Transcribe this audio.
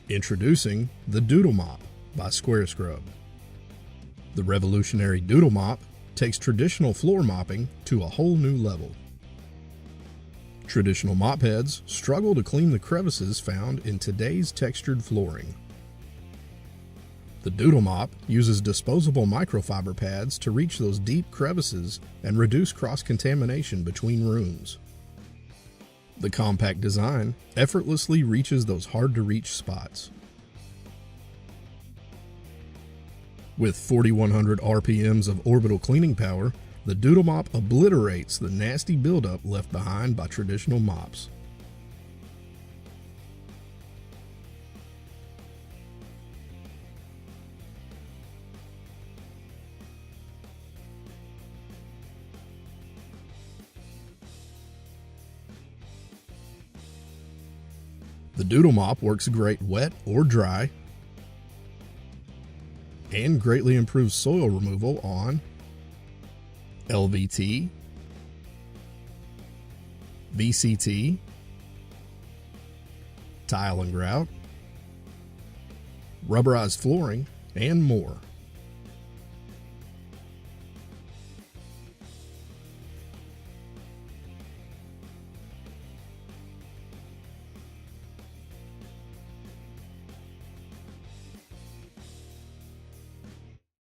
Introducing the Doodle Mop by Square Scrub. The revolutionary Doodle Mop takes traditional floor mopping to a whole new level. Traditional mop heads struggle to clean the crevices found in today's textured flooring. The Doodle Mop uses disposable microfiber pads to reach those deep crevices and reduce cross-contamination between rooms. The compact design effortlessly reaches those hard-to-reach spots. With 4,100 RPMs of orbital cleaning power, the Doodle Mop obliterates the nasty buildup left behind by traditional mops. The Doodle Mop works great wet or dry and greatly improves soil removal on LVT, VCT, tile and grout, rubberized flooring, and more.